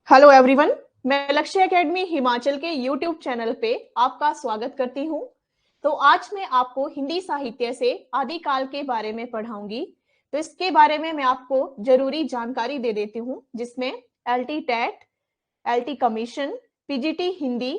Hello everyone, मैं लक्ष्य academy Himachal के यूट्यूब चैनल पे आपका स्वागत करती हूँ। तो आज मैं आपको हिंदी साहित्य से आदिकाल के बारे में पढ़ाऊंगी। तो इसके बारे में मैं आपको जरूरी जानकारी दे देती हूँ, जिसमें LT TET, LT commission, PGT Hindi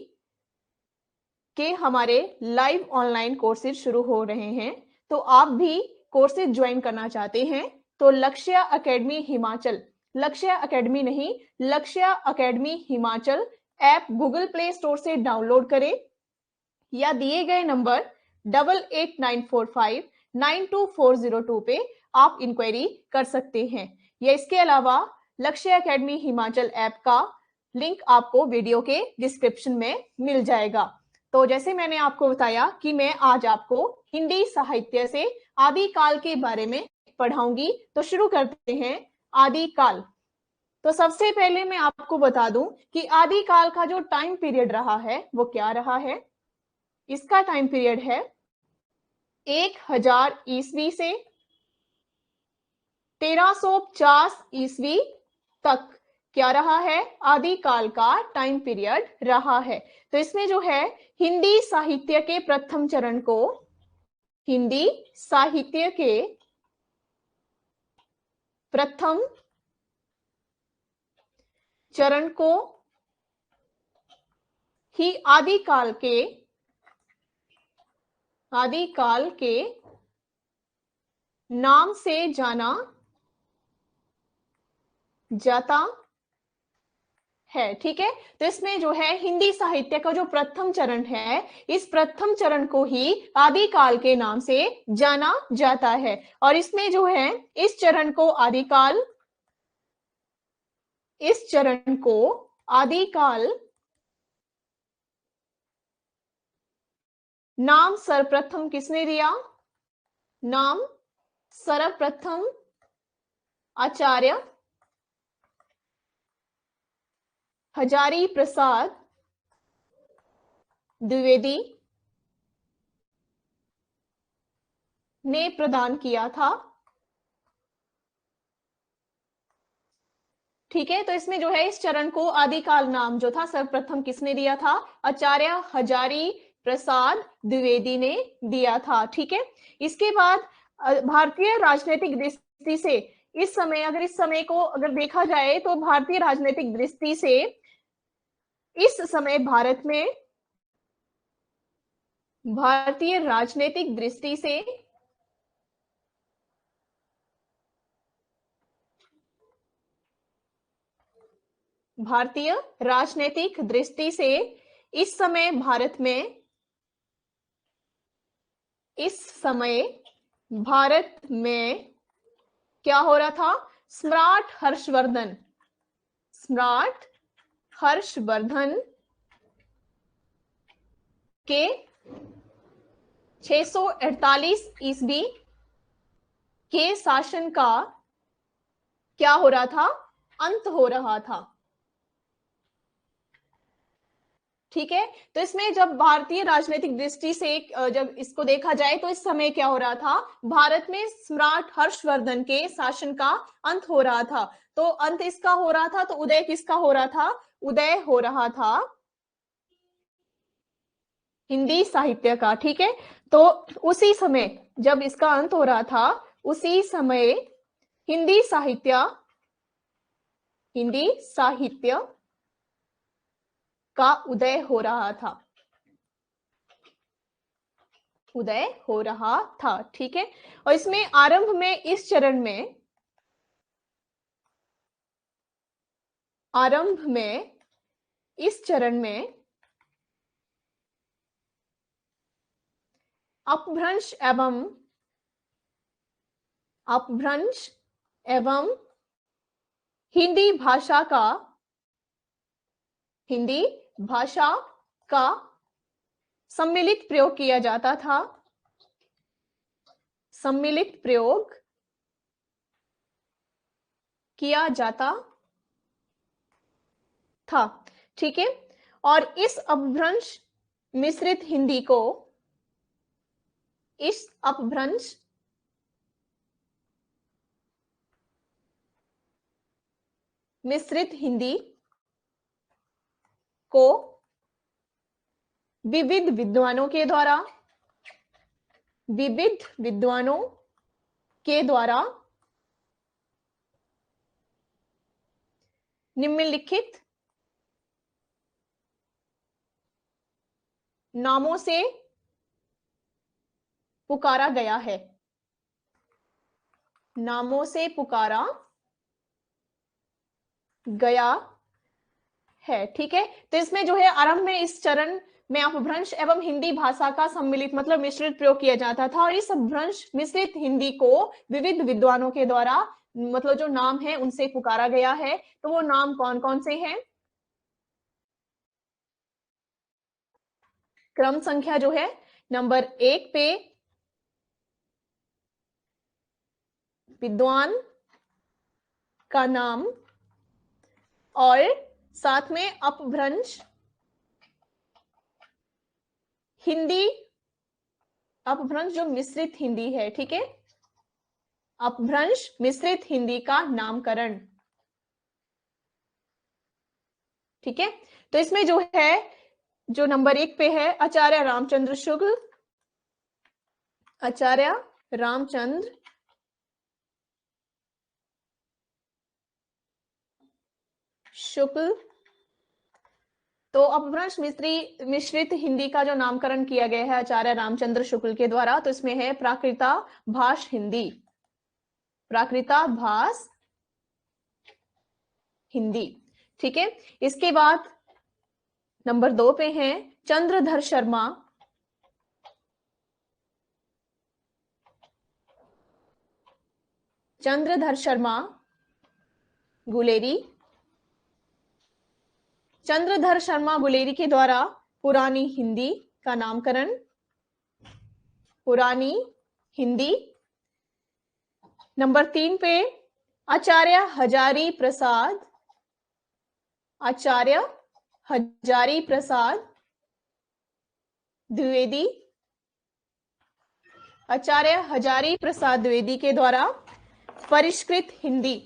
के हमारे लाइव ऑनलाइन कोर्सेज शुरू हो रहे हैं। तो आप भी कोर्सेज ज्वाइन करना चाहते हैं तो लक्ष्य एकेडमी हिमाचल, लक्ष्य एकेडमी नहीं, लक्ष्य academy Himachal app Google play store से डाउनलोड करें या दिए गए नंबर 8894592402 पे आप इंक्वायरी कर सकते हैं। या इसके अलावा लक्ष्य एकेडमी हिमाचल ऐप का लिंक आपको वीडियो के डिस्क्रिप्शन में मिल जाएगा। तो जैसे मैंने आपको बताया कि मैं आज आपको हिंदी साहित्य से आदिकाल के बारे में पढ़ाऊंगी। तो शुरू करते हैं। आदिकाल। तो सबसे पहले मैं आपको बता दूं कि आदिकाल का जो टाइम पीरियड रहा है वो क्या रहा है। इसका टाइम पीरियड है 1000 ईस्वी से 1350 ईस्वी तक क्या रहा है, आदिकाल का टाइम पीरियड रहा है। तो इसमें जो है हिंदी साहित्य के प्रथम चरण को, हिंदी साहित्य के प्रथम चरण को ही आदिकाल के नाम से जाना जाता है। ठीक है, तो इसमें जो है हिंदी साहित्य का जो प्रथम चरण है, इस प्रथम चरण को ही आदिकाल के नाम से जाना जाता है। और इसमें जो है इस चरण को आदिकाल नाम सर्वप्रथम किसने दिया? नाम सर्वप्रथम आचार्य हजारी प्रसाद द्विवेदी ने प्रदान किया था। ठीक है, तो इसमें जो है इस चरण को आदिकाल नाम जो था सर्वप्रथम किसने दिया था? आचार्य हजारी प्रसाद द्विवेदी ने दिया था। ठीक है, इसके बाद भारतीय राजनीतिक दृष्टि से इस समय को अगर देखा जाए तो भारतीय राजनीतिक दृष्टि से इस समय भारतीय राजनीतिक दृष्टि से इस समय भारत में क्या हो रहा था? सम्राट हर्षवर्धन के 648 ईस्वी के शासन का क्या हो रहा था? अंत हो रहा था। ठीक है, तो इसमें जब भारतीय राजनीतिक दृष्टि से जब इसको देखा जाए तो इस समय क्या हो रहा था? भारत में सम्राट हर्षवर्धन के शासन का अंत हो रहा था। तो अंत इसका हो रहा था, तो उदय किसका हो रहा था? उदय हो रहा था हिंदी साहित्य का। ठीक है, तो उसी समय जब इसका अंत हो रहा था, उसी समय हिंदी साहित्य का उदय हो रहा था। ठीक है, और इसमें आरंभ में इस चरण में अपभ्रंश एवं हिंदी भाषा का सम्मिलित प्रयोग किया जाता था। ठीक है, और इस अपभ्रंश मिश्रित हिंदी को को विविध विद्वानों के द्वारा, विविध विद्वानों के द्वारा निम्नलिखित नामों से पुकारा गया है। नामों से पुकारा गया है। ठीक है, तो इसमें जो है आरंभ में इस चरण में अपभ्रंश एवं हिंदी भाषा का सम्मिलित मतलब मिश्रित प्रयोग किया जाता था, और इस अपभ्रंश मिश्रित हिंदी को विविध विद्वानों के द्वारा मतलब जो नाम है उनसे पुकारा गया है। तो वो नाम कौन कौन से हैं? क्रम संख्या जो है नंबर 1 पे विद्वान का नाम और साथ में अपभ्रंश हिंदी, अपभ्रंश जो मिश्रित हिंदी है, ठीक है, अपभ्रंश मिश्रित हिंदी का नामकरण। ठीक है, तो इसमें जो है जो नंबर 1 पे है आचार्य रामचंद्र शुक्ल, आचार्य रामचंद्र शुक्ल। तो अपभ्रंश मिश्रित हिंदी का जो नामकरण किया गया है आचार्य रामचंद्र शुक्ल के द्वारा, तो इसमें है प्राकृताभास हिंदी, प्राकृताभास हिंदी। ठीक है, इसके बाद नंबर 2 पे हैं चंद्रधर शर्मा, चंद्रधर शर्मा गुलेरी, चंद्रधर शर्मा गुलेरी के द्वारा पुरानी हिंदी का नामकरण, पुरानी हिंदी। नंबर 3 पे आचार्य हजारी प्रसाद, आचार्य हजारी प्रसाद द्विवेदी, आचार्य हजारी प्रसाद द्विवेदी के द्वारा परिष्कृत हिंदी,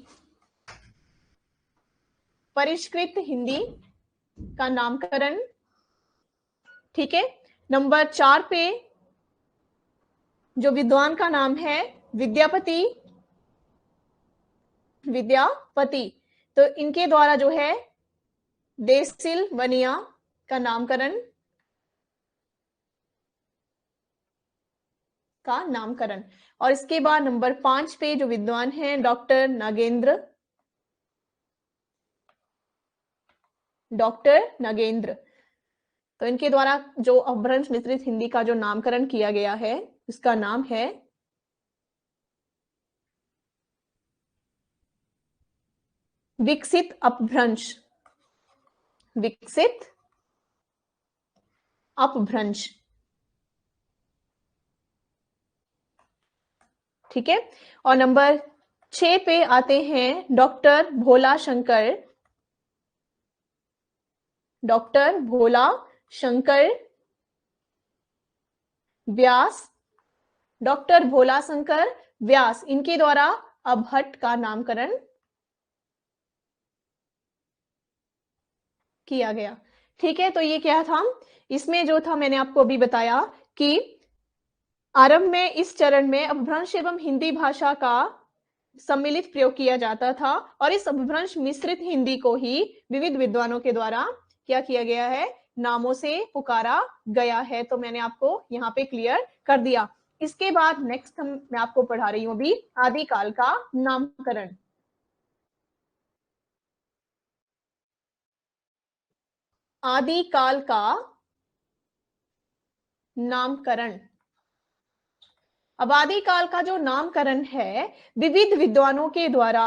परिष्कृत हिंदी का नामकरण। ठीक है, नंबर 4 पे जो विद्वान का नाम है विद्यापति, विद्यापति, तो इनके द्वारा जो है देसिल वनिया का नामकरण, का नामकरण। और इसके बाद नंबर 5 पे जो विद्वान हैं डॉक्टर नागेंद्र, डॉक्टर नागेंद्र, तो इनके द्वारा जो अपभ्रंश मिश्रित हिंदी का जो नामकरण किया गया है उसका नाम है विकसित अपभ्रंश, विकसित अपभ्रंश। ठीक है, और नंबर 6 पे आते हैं डॉक्टर भोला शंकर, डॉक्टर भोला शंकर व्यास, डॉक्टर भोला शंकर व्यास, इनके द्वारा अपभट्ट का नामकरण किया गया। ठीक है, तो ये क्या था, इसमें जो था मैंने आपको अभी बताया कि आरंभ में इस चरण में अपभ्रंश एवं हिंदी भाषा का सम्मिलित प्रयोग किया जाता था, और इस अपभ्रंश मिश्रित हिंदी को ही विविध विद्वानों के द्वारा क्या किया गया है, नामों से पुकारा गया है। तो मैंने आपको यहाँ पे क्लियर कर दिया। इसके बाद नेक्स्ट मैं आपको पढ़ा रही हूँ अभी आदिकाल का नामकरण। आदिकाल का नामकरण। अब आदिकाल का जो नामकरण है विविध विद्वानों के द्वारा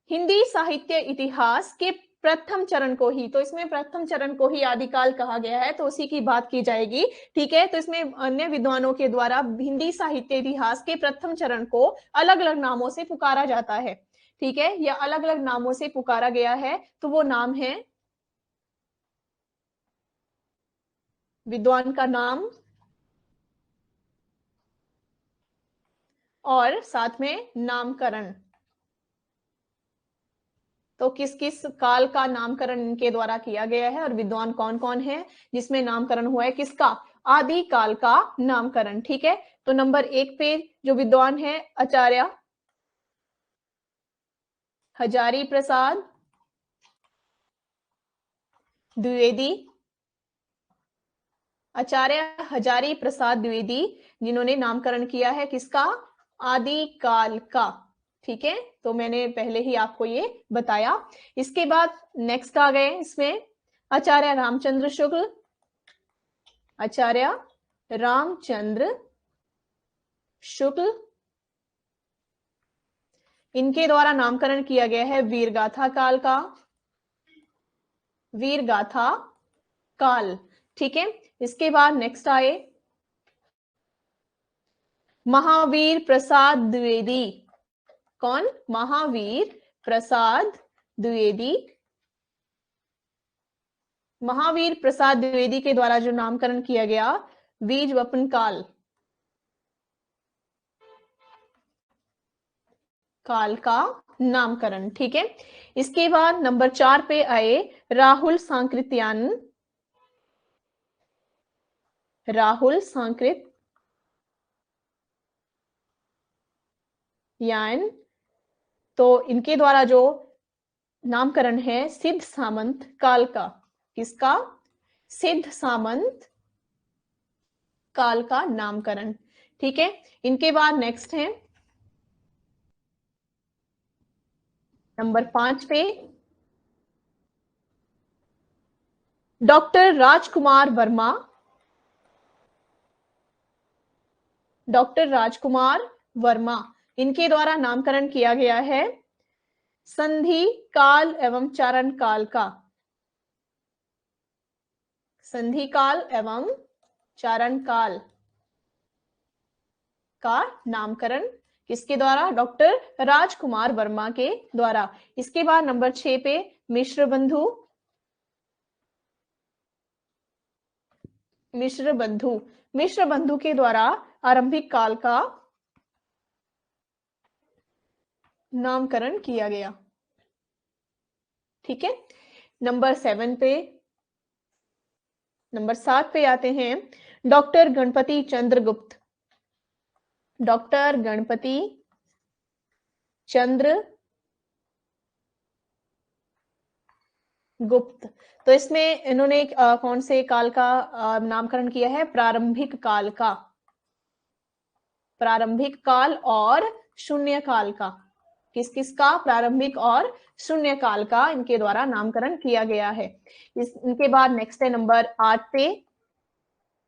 हिंदी साहित्य इतिहास के प्रथम चरण को ही, तो इसमें प्रथम चरण को ही आदिकाल कहा गया है, तो उसी की बात की जाएगी। ठीक है, तो इसमें अन्य विद्वानों के द्वारा हिंदी साहित्य इतिहास के प्रथम चरण को अलग अलग नामों से पुकारा जाता है। ठीक है, यह अलग अलग नामों से पुकारा गया है, तो वो नाम है विद्वान का नाम और साथ में नामकरण। तो किस किस काल का नामकरण इनके द्वारा किया गया है और विद्वान कौन कौन है जिसमें नामकरण हुआ है किसका? आदि काल का नामकरण। ठीक है, तो नंबर 1 पे जो विद्वान है आचार्य हजारी प्रसाद द्विवेदी, आचार्य हजारी प्रसाद द्विवेदी, जिन्होंने नामकरण किया है किसका? आदि काल का। ठीक है, तो मैंने पहले ही आपको ये बताया। इसके बाद नेक्स्ट आ गए इसमें आचार्य रामचंद्र शुक्ल, आचार्य रामचंद्र शुक्ल, इनके द्वारा नामकरण किया गया है वीरगाथा काल का, वीरगाथा काल। ठीक है, इसके बाद नेक्स्ट आए महावीर प्रसाद द्विवेदी। कौन? महावीर प्रसाद द्विवेदी। महावीर प्रसाद द्विवेदी के द्वारा जो नामकरण किया गया बीज वपन काल, काल का नामकरण। ठीक है, इसके बाद नंबर 4 पे आए राहुल सांकृत्यायन, राहुल सांकृत्यायन। तो इनके द्वारा जो नामकरण है सिद्ध सामंत काल का, किसका? सिद्ध सामंत काल का नामकरण। ठीक है, इनके बाद नेक्स्ट है नंबर 5 पे डॉक्टर राजकुमार वर्मा, डॉक्टर राजकुमार वर्मा, इनके द्वारा नामकरण किया गया है संधि काल एवं चारण काल का, संधि काल एवं चारण काल का नामकरण किसके द्वारा? डॉक्टर राजकुमार वर्मा के द्वारा। इसके बाद नंबर 6 पे मिश्र बंधु, मिश्र बंधु, मिश्र बंधु के द्वारा आरंभिक काल का नामकरण किया गया। ठीक है, नंबर 7 पे, नंबर 7 पे आते हैं डॉक्टर गणपति चंद्र गुप्त, डॉक्टर गणपति चंद्र गुप्त। तो इसमें इन्होंने कौन से काल का नामकरण किया है? प्रारंभिक काल का, प्रारंभिक काल और शून्य काल का। किस किस का? प्रारंभिक और शून्य काल का इनके द्वारा नामकरण किया गया है। इनके बाद नेक्स्ट है नंबर 8 पे,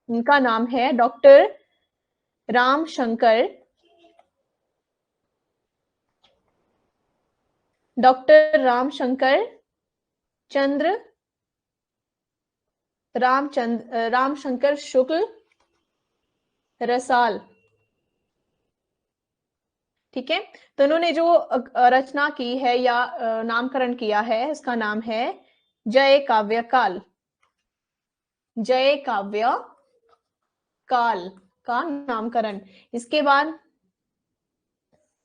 इनका नाम है डॉक्टर रामशंकर, डॉक्टर रामशंकर चंद्र, रामशंकर शुक्ल रसाल। ठीक है, तो इन्होंने जो रचना की है या नामकरण किया है उसका नाम है जय काव्य काल, जय काव्य काल का नामकरण। इसके बाद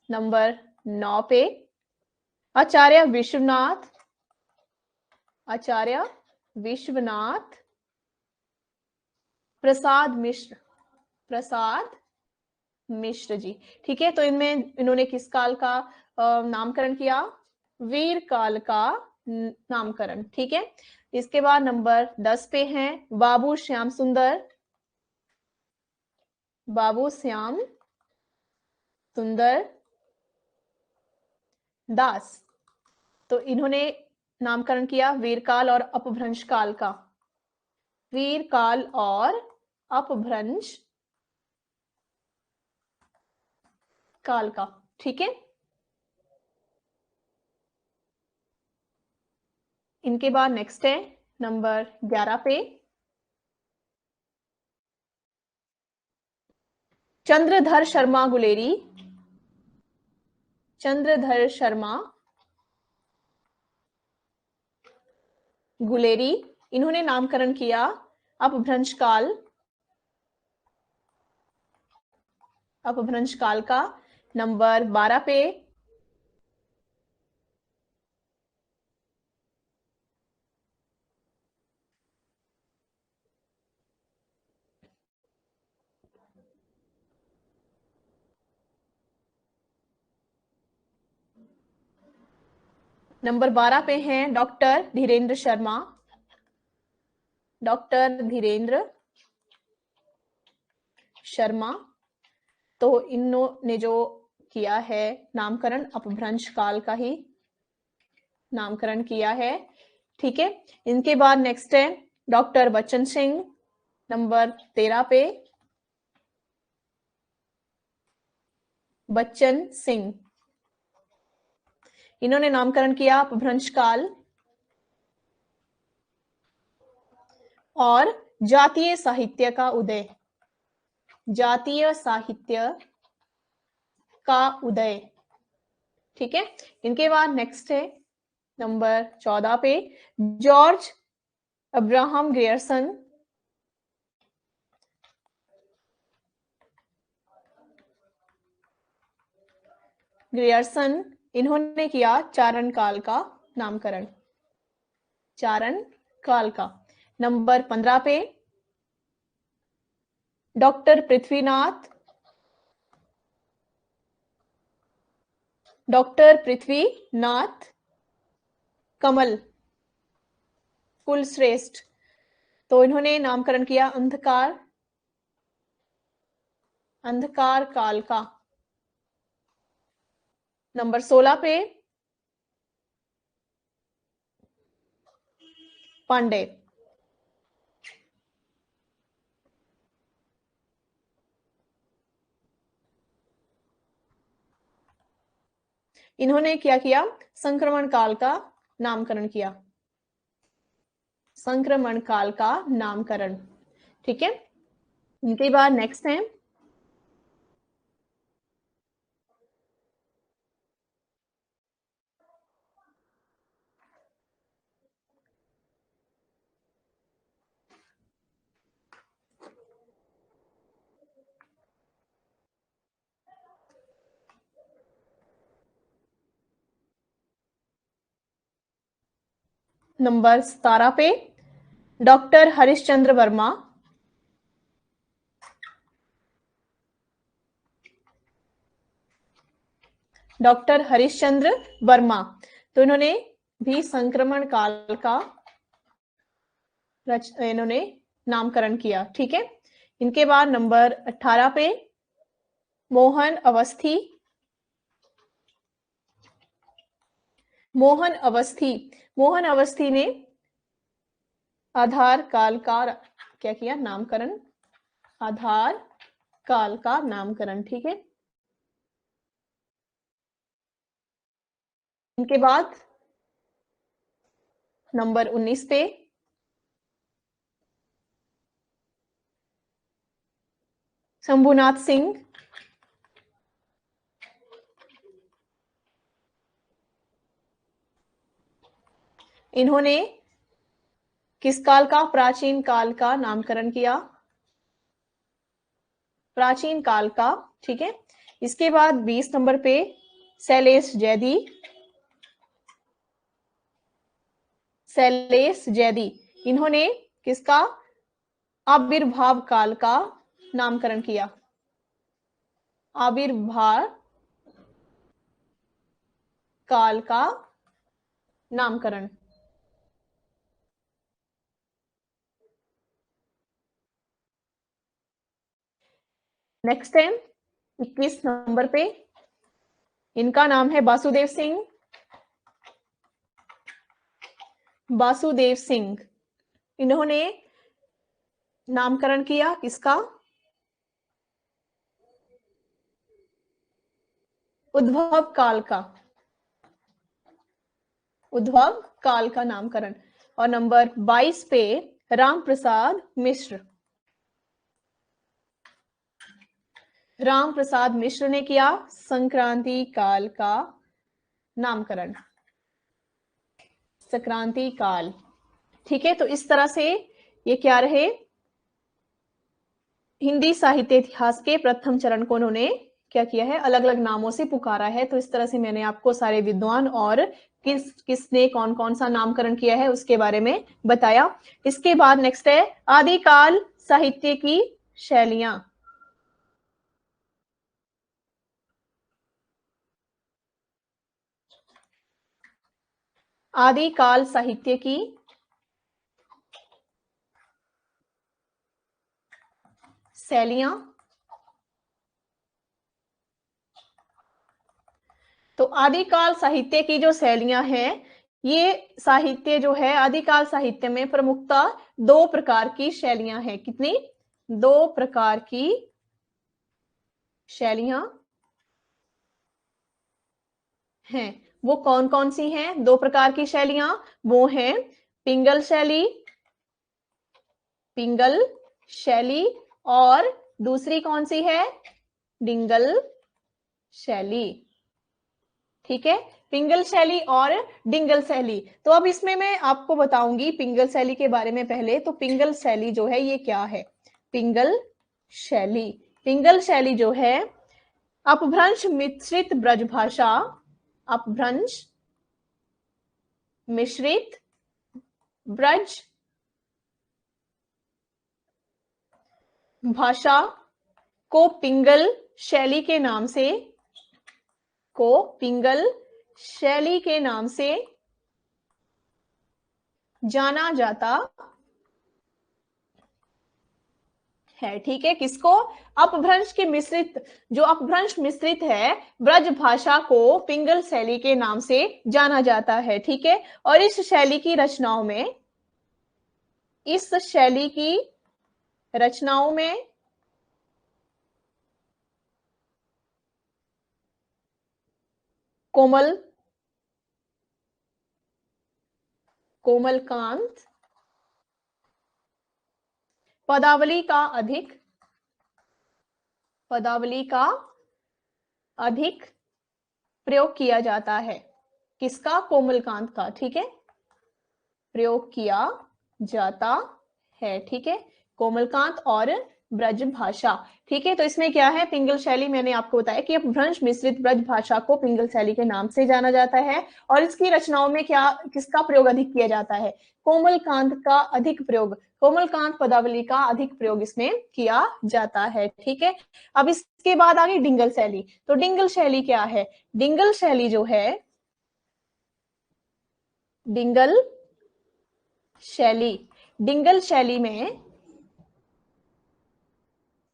नंबर 9 पे आचार्य विश्वनाथ, आचार्य विश्वनाथ प्रसाद मिश्र, प्रसाद मिश्र जी। ठीक है, तो इनमें इन्होंने किस काल का नामकरण किया? वीर काल का नामकरण। ठीक है, इसके बाद नंबर 10 पे हैं बाबू श्याम सुंदर, बाबू श्याम सुंदर दास। तो इन्होंने नामकरण किया वीरकाल और अपभ्रंश काल का, वीरकाल और अपभ्रंश काल का। ठीक है, इनके बाद नेक्स्ट है नंबर 11 पे चंद्रधर शर्मा गुलेरी, चंद्रधर शर्मा गुलेरी, इन्होंने नामकरण किया अपभ्रंश काल, अपभ्रंश काल का। नंबर 12 पे नंबर 12 पे हैं डॉक्टर धीरेन्द्र शर्मा। डॉक्टर धीरेन्द्र शर्मा, तो इन्होंने जो किया है नामकरण अपभ्रंश काल का ही नामकरण किया है। ठीक है, इनके बाद नेक्स्ट है डॉक्टर बच्चन सिंह, नंबर 13 पे बच्चन सिंह, इन्होंने नामकरण किया अपभ्रंश काल और जातीय साहित्य का उदय। जातीय साहित्य का उदय। ठीक है, इनके बाद नेक्स्ट है नंबर 14 पे जॉर्ज अब्राहम ग्रियर्सन। ग्रियर्सन, इन्होंने किया चारण काल का नामकरण। चारण काल का। नंबर 15 पे डॉक्टर पृथ्वीनाथ, डॉक्टर पृथ्वीनाथ कमल कुलश्रेष्ठ, तो इन्होंने नामकरण किया अंधकार काल का। नंबर 16 पे पांडे, इन्होंने क्या किया संक्रमण काल का नामकरण किया। संक्रमण काल का नामकरण। ठीक है, इनके बाद नेक्स्ट है नंबर 17 पे डॉक्टर हरिश्चंद्र वर्मा। डॉक्टर हरिश्चंद्र वर्मा, तो इन्होंने भी संक्रमण काल का इन्होंने नामकरण किया। ठीक है, इनके बाद नंबर 18 पे मोहन अवस्थी। मोहन अवस्थी, मोहन अवस्थी ने आधार काल का क्या किया नामकरण। आधार काल का नामकरण। ठीक है, इनके बाद नंबर 19 पे शंभुनाथ सिंह। इन्होंने किस काल का प्राचीन काल का नामकरण किया। प्राचीन काल का। ठीक है, इसके बाद 20 नंबर पे शैलेश जैदी। शैलेश जैदी, इन्होंने किसका आविर्भाव काल का नामकरण किया। आविर्भाव काल का नामकरण। नेक्स्ट है 21 नंबर पे, इनका नाम है वासुदेव सिंह। वासुदेव सिंह, इन्होंने नामकरण किया किसका उद्भव काल का। उद्भव काल का नामकरण। और नंबर 22 पे राम प्रसाद मिश्र। राम प्रसाद मिश्र ने किया संक्रांति काल का नामकरण। संक्रांति काल। ठीक है, तो इस तरह से ये क्या रहे हिंदी साहित्य इतिहास के प्रथम चरण को उन्होंने क्या किया है अलग अलग नामों से पुकारा है। तो इस तरह से मैंने आपको सारे विद्वान और किसने कौन कौन सा नामकरण किया है उसके बारे में बताया। इसके बाद नेक्स्ट है आदिकाल साहित्य की शैलियां। आदिकाल साहित्य की शैलियां। तो आदिकाल साहित्य की जो शैलियां हैं, ये साहित्य जो है आदिकाल साहित्य में प्रमुखतः दो प्रकार की शैलियां हैं। कितनी? दो प्रकार की शैलियां हैं। वो कौन कौन सी हैं? दो प्रकार की शैलियां वो हैं पिंगल शैली, पिंगल शैली, और दूसरी कौन सी है? डिंगल शैली। ठीक है, पिंगल शैली और डिंगल शैली। तो अब इसमें मैं आपको बताऊंगी पिंगल शैली के बारे में। पहले तो पिंगल शैली जो है ये क्या है? पिंगल शैली, पिंगल शैली जो है अपभ्रंश मिश्रित ब्रजभाषा, अपभ्रंश मिश्रित ब्रज भाषा को पिंगल शैली के नाम से, को पिंगल शैली के नाम से जाना जाता है। ठीक है, किसको? अपभ्रंश के मिश्रित, जो अपभ्रंश मिश्रित है ब्रज भाषा को पिंगल शैली के नाम से जाना जाता है। ठीक है, और इस शैली की रचनाओं में, इस शैली की रचनाओं में कोमल, कोमलकांत पदावली का अधिक, पदावली का अधिक प्रयोग किया जाता है। किसका? कोमलकांत का। ठीक है, प्रयोग किया जाता है। ठीक है, कोमलकांत और ब्रज भाषा। ठीक है, तो इसमें क्या है? पिंगल शैली, मैंने आपको बताया कि अपभ्रंश मिश्रित ब्रज भाषा को पिंगल शैली के नाम से जाना जाता है। और इसकी रचनाओं में क्या, किसका प्रयोग अधिक किया जाता है? कोमलकांत का अधिक प्रयोग, कोमलकांत पदावली का अधिक प्रयोग इसमें किया जाता है। ठीक है, अब इसके बाद आ गई डिंगल शैली। तो डिंगल शैली क्या है? डिंगल शैली जो है, डिंगल शैली, डिंगल शैली में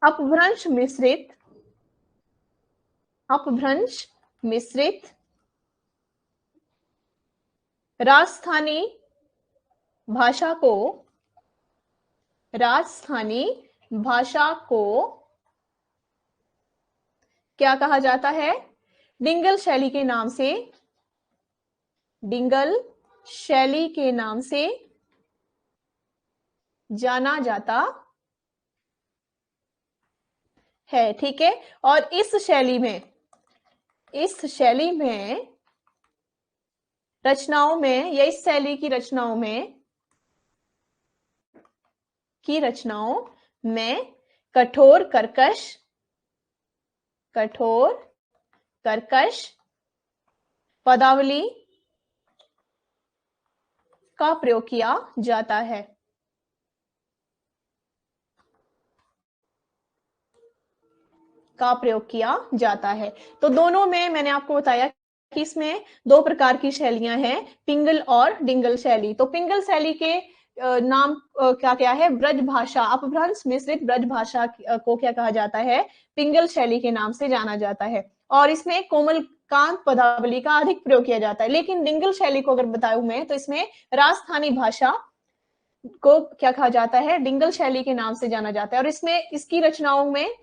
अपभ्रंश मिश्रित, अपभ्रंश मिश्रित राजस्थानी भाषा को, राजस्थानी भाषा को क्या कहा जाता है? डिंगल शैली के नाम से, डिंगल शैली के नाम से जाना जाता है। ठीक है, और इस शैली में, इस शैली में रचनाओं में, या इस शैली की रचनाओं में, की रचनाओं में कठोर कर्कश, कठोर कर्कश पदावली का प्रयोग किया जाता है। का प्रयोग किया जाता है। तो दोनों में मैंने आपको बताया कि इसमें दो प्रकार की शैलियां हैं, पिंगल और डिंगल शैली। तो पिंगल शैली के नाम क्या क्या है? ब्रज भाषा, अपभ्रंश मिश्रित ब्रज भाषा को क्या कहा जाता है? पिंगल शैली के नाम से जाना जाता है। और इसमें कोमलकांत पदावली का अधिक प्रयोग किया जाता है। लेकिन डिंगल शैली को अगर बताऊं मैं, तो इसमें राजस्थानी भाषा को क्या कहा जाता है? डिंगल शैली के नाम से जाना जाता है। और इसमें, इसकी रचनाओं में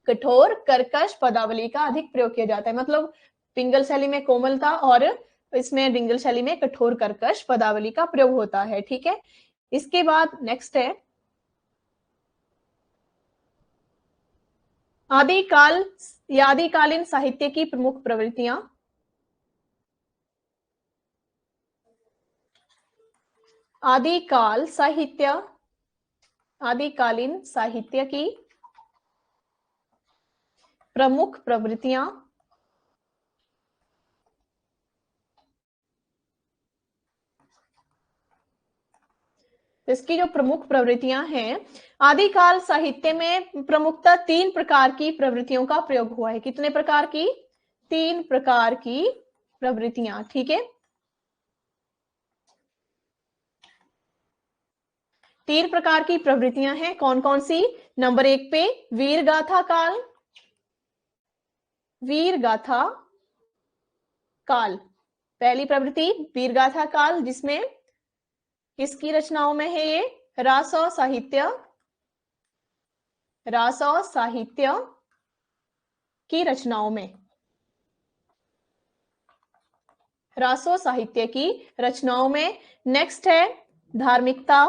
कठोर कर्कश पदावली का अधिक प्रयोग किया जाता है। मतलब पिंगल शैली में कोमलता और इसमें डिंगल शैली में कठोर कर्कश पदावली का प्रयोग होता है। ठीक है, इसके बाद नेक्स्ट है आदिकाल या आदिकालीन साहित्य की प्रमुख प्रवृत्तियां। आदिकाल साहित्य, आदिकालीन साहित्य की प्रमुख प्रवृत्तियां। इसकी जो प्रमुख प्रवृत्तियां हैं, आदिकाल साहित्य में प्रमुखतः तीन प्रकार की प्रवृत्तियों का प्रयोग हुआ है। कितने प्रकार की? तीन प्रकार की प्रवृत्तियां। ठीक है, तीन प्रकार की प्रवृत्तियां हैं, कौन कौन सी? नंबर 1 पे वीर गाथा काल, वीर गाथा काल, पहली प्रवृत्ति वीर गाथा काल, जिसमें किसकी रचनाओं में है ये? रास और साहित्य, रास और साहित्य की रचनाओं में, रासो साहित्य की रचनाओं में। नेक्स्ट है धार्मिकता,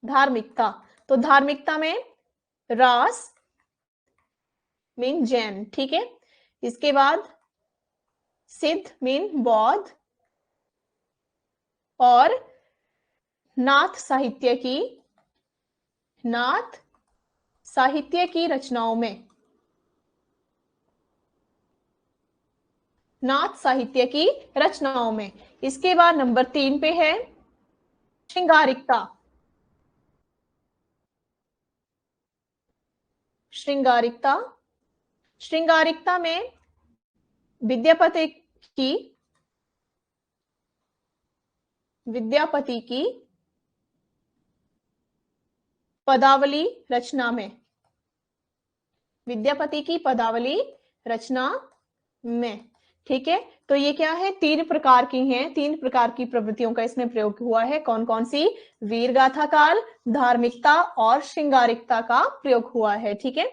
धार्मिकता, तो धार्मिकता में रास मीन जैन, ठीक है। इसके बाद सिद्ध मीन बौद्ध, और नाथ साहित्य की, नाथ साहित्य की रचनाओं में, नाथ साहित्य की रचनाओं में। इसके बाद नंबर 3 पे है श्रृंगारिकता, श्रृंगारिकता, श्रृंगारिकता में विद्यापति की, विद्यापति की पदावली रचना में, विद्यापति की पदावली रचना में, ठीक है। तो ये क्या है? तीन प्रकार की हैं, तीन प्रकार की प्रवृत्तियों का इसमें प्रयोग हुआ है। कौन कौन सी? वीर गाथा काल, धार्मिकता और श्रृंगारिकता का प्रयोग हुआ है, ठीक है।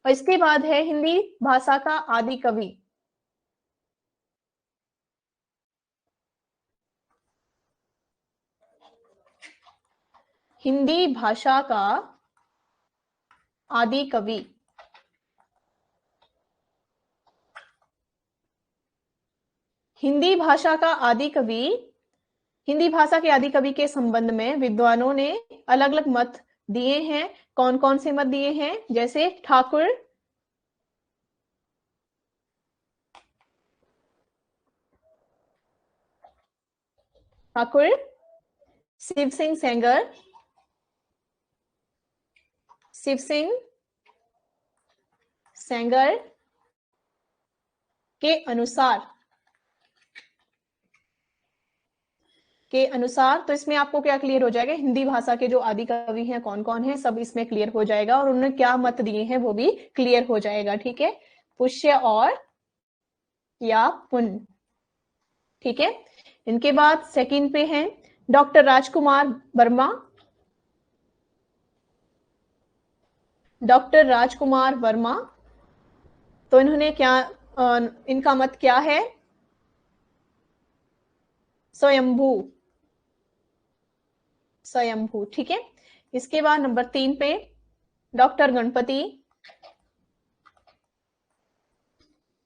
और इसके बाद है हिंदी भाषा का आदि कवि, हिंदी भाषा का आदि कवि, हिंदी भाषा का आदि कवि, हिंदी भाषा के आदि कवि के संबंध में विद्वानों ने अलग अलग मत दिए हैं। कौन कौन से मत दिए हैं? जैसे ठाकुर, ठाकुर शिव सिंह सेंगर, शिव सिंह सेंगर के अनुसार, के अनुसार, तो इसमें आपको क्या क्लियर हो जाएगा? हिंदी भाषा के जो आदि कवि हैं कौन कौन है, सब इसमें क्लियर हो जाएगा, और उन्होंने क्या मत दिए हैं वो भी क्लियर हो जाएगा, ठीक है। पुष्य और या पुण्य, ठीक है। इनके बाद सेकंड पे हैं डॉक्टर राजकुमार वर्मा, डॉक्टर राजकुमार वर्मा, तो इन्होंने क्या, इनका मत क्या है? स्वयंभू, स्वयंभू, ठीक है। इसके बाद नंबर 3 पे डॉक्टर गणपति,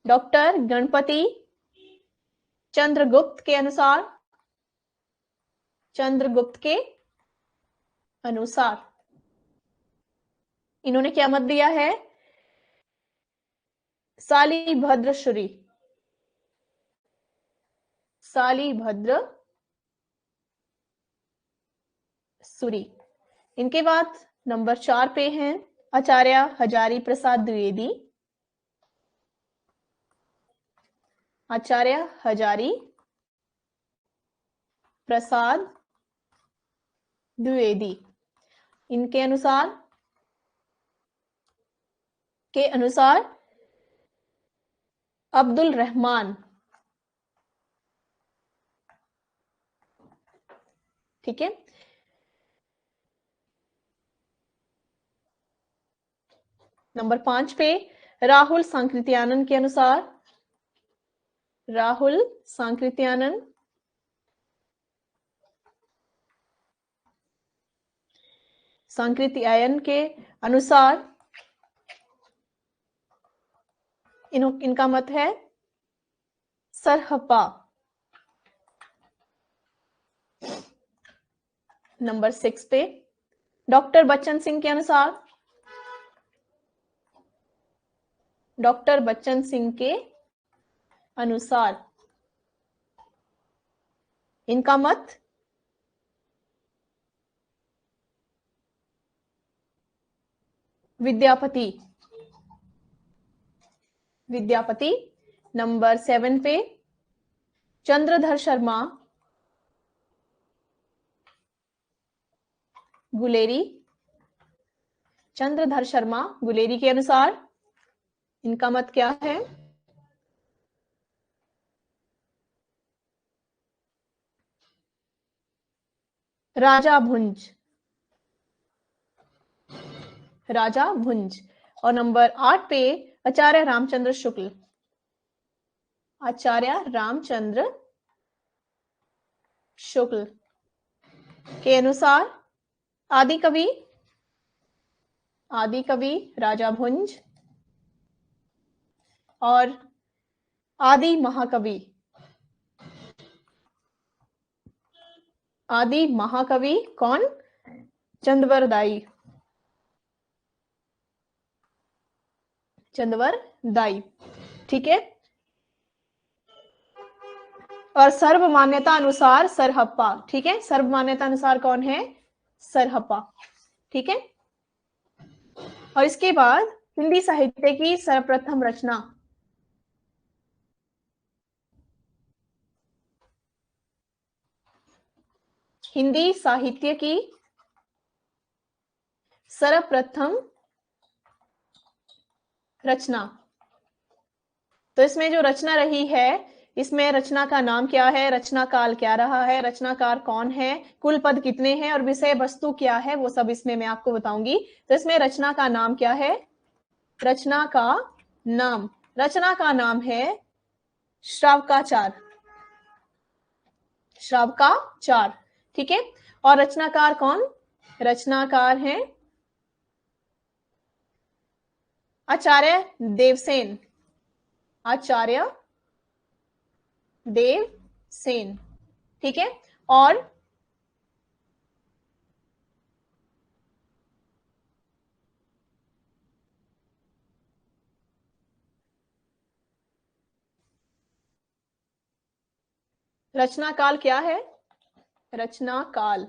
डॉक्टर गणपति चंद्रगुप्त के अनुसार, चंद्रगुप्त के अनुसार इन्होंने क्या मत दिया है? शालिभद्र सूरी, शालिभद्र सूरी। इनके बाद नंबर 4 पे हैं आचार्य हजारी प्रसाद द्विवेदी, आचार्य हजारी प्रसाद द्विवेदी, इनके अनुसार, के अनुसार अब्दुल रहमान, ठीक है। नंबर 5 पे राहुल सांकृत्यानंद के अनुसार, राहुल सांकृत्यानंद सांकृत्यायन के अनुसार इनका मत है सरहपा। नंबर 6 पे डॉक्टर बच्चन सिंह के अनुसार, डॉक्टर बच्चन सिंह के अनुसार इनका मत विद्यापति, विद्यापति। नंबर 7 पे चंद्रधर शर्मा, गुलेरी, चंद्रधर शर्मा गुलेरी के अनुसार इनका मत क्या है? राजा भुंज, राजा भुंज। और नंबर 8 पे आचार्य रामचंद्र शुक्ल, आचार्य रामचंद्र शुक्ल के अनुसार आदि कवि, आदि कवि राजा भुंज और आदि महाकवि, आदि महाकवि कौन? चंदवरदाई, चंदवरदाई। ठीक है। और सर्व मान्यता अनुसार सरहप्पा। ठीक है, सर्व मान्यता अनुसार कौन है? सरहप्पा। ठीक है। और इसके बाद हिंदी साहित्य की सर्वप्रथम रचना, हिंदी साहित्य की सर्वप्रथम रचना। तो इसमें जो रचना रही है, इसमें रचना का नाम क्या है, रचना काल क्या रहा है, रचनाकार कौन है, कुल पद कितने हैं और विषय वस्तु क्या है, वो सब इसमें मैं आपको बताऊंगी। तो इसमें रचना का नाम क्या है? रचना का नाम, रचना का नाम है श्रावकाचार, श्रावकाचार। ठीक है। और रचनाकार कौन? रचनाकार हैं आचार्य देवसेन, आचार्य देवसेन। ठीक है। और रचना काल क्या है? रचना काल,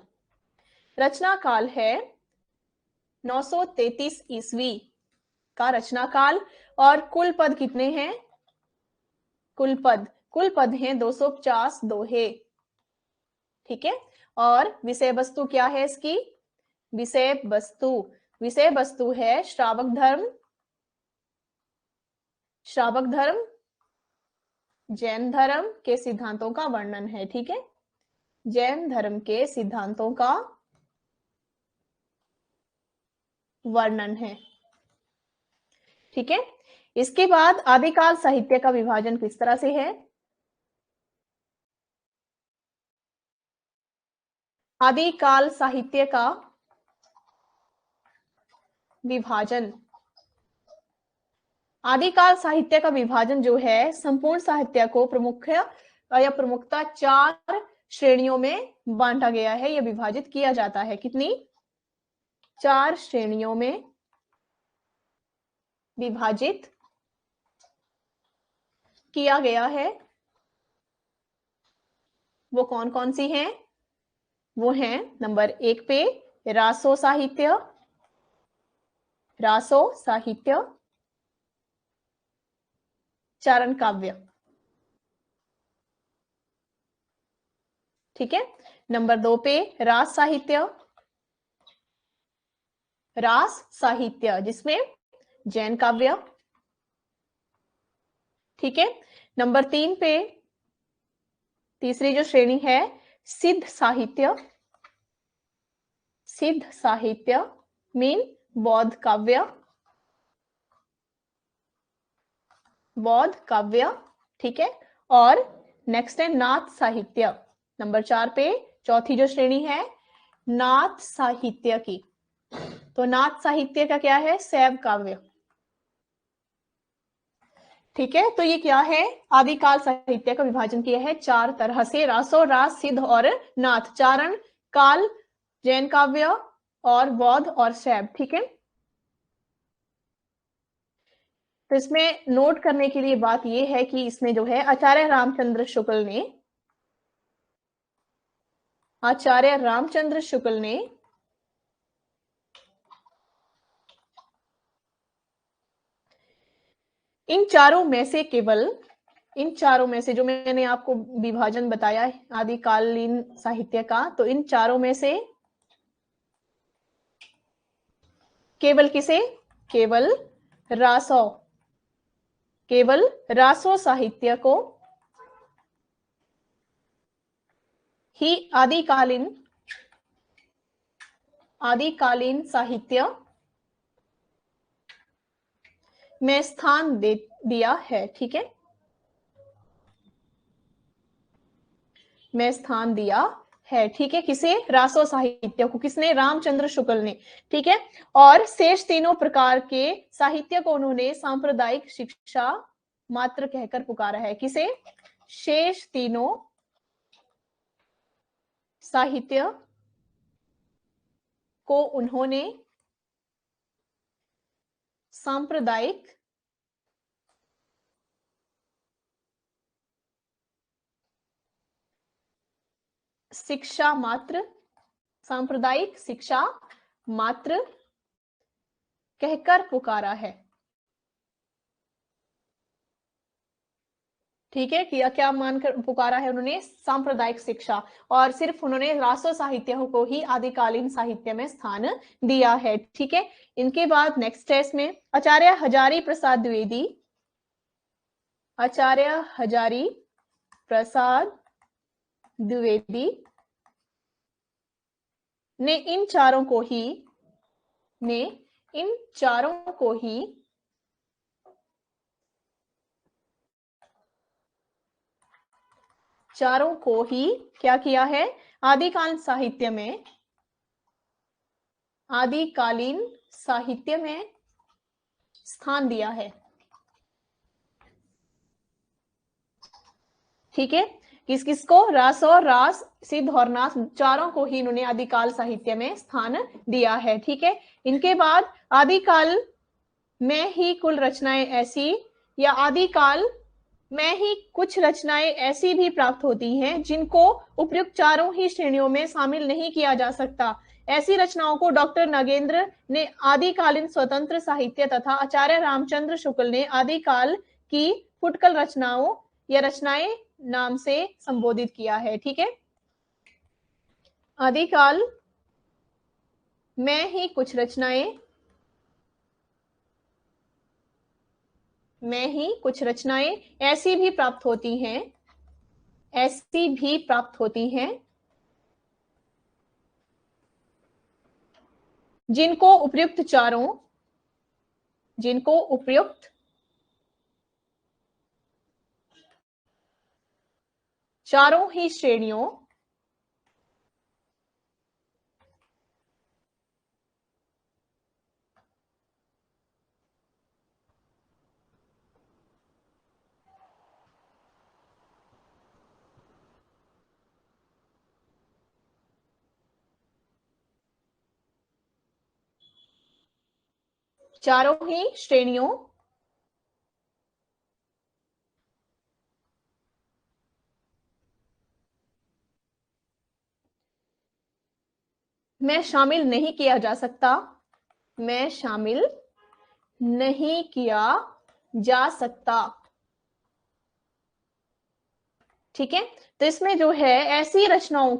रचना काल है 933 ईस्वी का रचना काल। और कुल पद कितने हैं? कुल पद हैं 250 दोहे। ठीक है। और विषय वस्तु क्या है इसकी? विषय वस्तु है श्रावक धर्म, श्रावक धर्म, जैन धर्म के सिद्धांतों का वर्णन है। ठीक है, जैन धर्म के सिद्धांतों का वर्णन है। ठीक है। इसके बाद आदिकाल साहित्य का विभाजन किस तरह से है? आदिकाल साहित्य का विभाजन, आदिकाल साहित्य का विभाजन जो है, संपूर्ण साहित्य को प्रमुख या प्रमुखता 4 श्रेणियों में बांटा गया है, यह विभाजित किया जाता है। कितनी? 4 श्रेणियों में विभाजित किया गया है। वो कौन कौन सी हैं? वो हैं नंबर 1 पे रासो साहित्य, रासो साहित्य, चारण काव्य। ठीक है। नंबर 2 पे रास साहित्य, रास साहित्य जिसमें जैन काव्य। ठीक है। नंबर 3 पे तीसरी जो श्रेणी है सिद्ध साहित्य, सिद्ध साहित्य मीन बौद्ध काव्य, बौद्ध काव्य। ठीक है। और नेक्स्ट है नाथ साहित्य। नंबर 4 पे चौथी जो श्रेणी है नाथ साहित्य की। तो नाथ साहित्य का क्या है? शैव काव्य। ठीक है। तो ये क्या है? आदिकाल साहित्य का विभाजन किया है 4 तरह से, रासो, रास, सिद्ध और नाथ। चारण काल, जैन काव्य और बौद्ध और शैव। ठीक है। तो इसमें नोट करने के लिए बात यह है कि इसमें जो है आचार्य रामचंद्र शुक्ल ने, आचार्य रामचंद्र शुक्ल ने इन चारों में से केवल, इन चारों में से जो मैंने आपको विभाजन बताया आदिकालीन साहित्य का, तो इन चारों में से केवल किसे? केवल रासो, केवल रासो साहित्य को ही आदिकालीन साहित्य में स्थान दे दिया है। ठीक है, में स्थान दिया है। ठीक है, किसे? रासो साहित्य को। किसने? रामचंद्र शुक्ल ने। ठीक है, और शेष तीनों प्रकार के साहित्य को उन्होंने सांप्रदायिक शिक्षा मात्र कहकर पुकारा है। किसे? शेष तीनों साहित्य को उन्होंने सांप्रदायिक शिक्षा मात्र, सांप्रदायिक शिक्षा मात्र कहकर पुकारा है। ठीक है, किया क्या मानकर पुकारा है उन्होंने? सांप्रदायिक शिक्षा। और सिर्फ उन्होंने रासो साहित्य को ही आदिकालीन साहित्य में स्थान दिया है। ठीक है, इनके बाद नेक्स्ट है इसमें आचार्य हजारी प्रसाद द्विवेदी। आचार्य हजारी प्रसाद द्विवेदी ने इन चारों को ही क्या किया है? आदिकालीन साहित्य में स्थान दिया है। ठीक है, किस किस को? रास और रास, सिद्ध और नाथ, चारों को ही इन्होंने आदिकाल साहित्य में स्थान दिया है। ठीक है, इनके बाद आदिकाल में ही कुल रचनाएं ऐसी, या आदिकाल में ही कुछ रचनाएं ऐसी भी प्राप्त होती हैं जिनको उपयुक्त चारों ही श्रेणियों में शामिल नहीं किया जा सकता। ऐसी रचनाओं को डॉक्टर नगेंद्र ने आदिकालीन स्वतंत्र साहित्य तथा आचार्य रामचंद्र शुक्ल ने आदिकाल की फुटकल रचनाओं या रचनाएं नाम से संबोधित किया है। ठीक है, आदिकाल में ही कुछ रचनाएं ऐसी भी प्राप्त होती हैं जिनको उपयुक्त चारों ही श्रेणियों में शामिल नहीं किया जा सकता। ठीक है, तो इसमें जो है ऐसी रचनाओं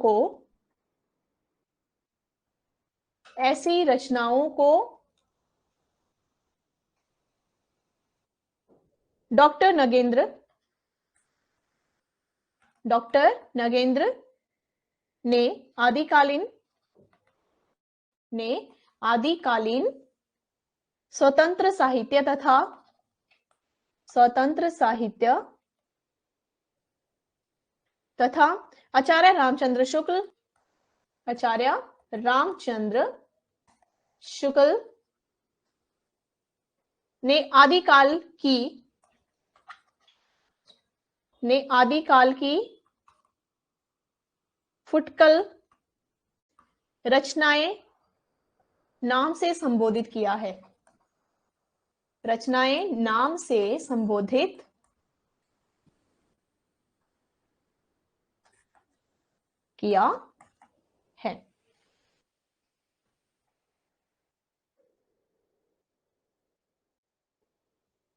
को डॉक्टर नगेंद्र ने आदिकालीन स्वतंत्र साहित्य तथा आचार्य रामचंद्र शुक्ल ने आदिकाल की फुटकल रचनाएं नाम से संबोधित किया है। रचनाएं नाम से संबोधित किया है।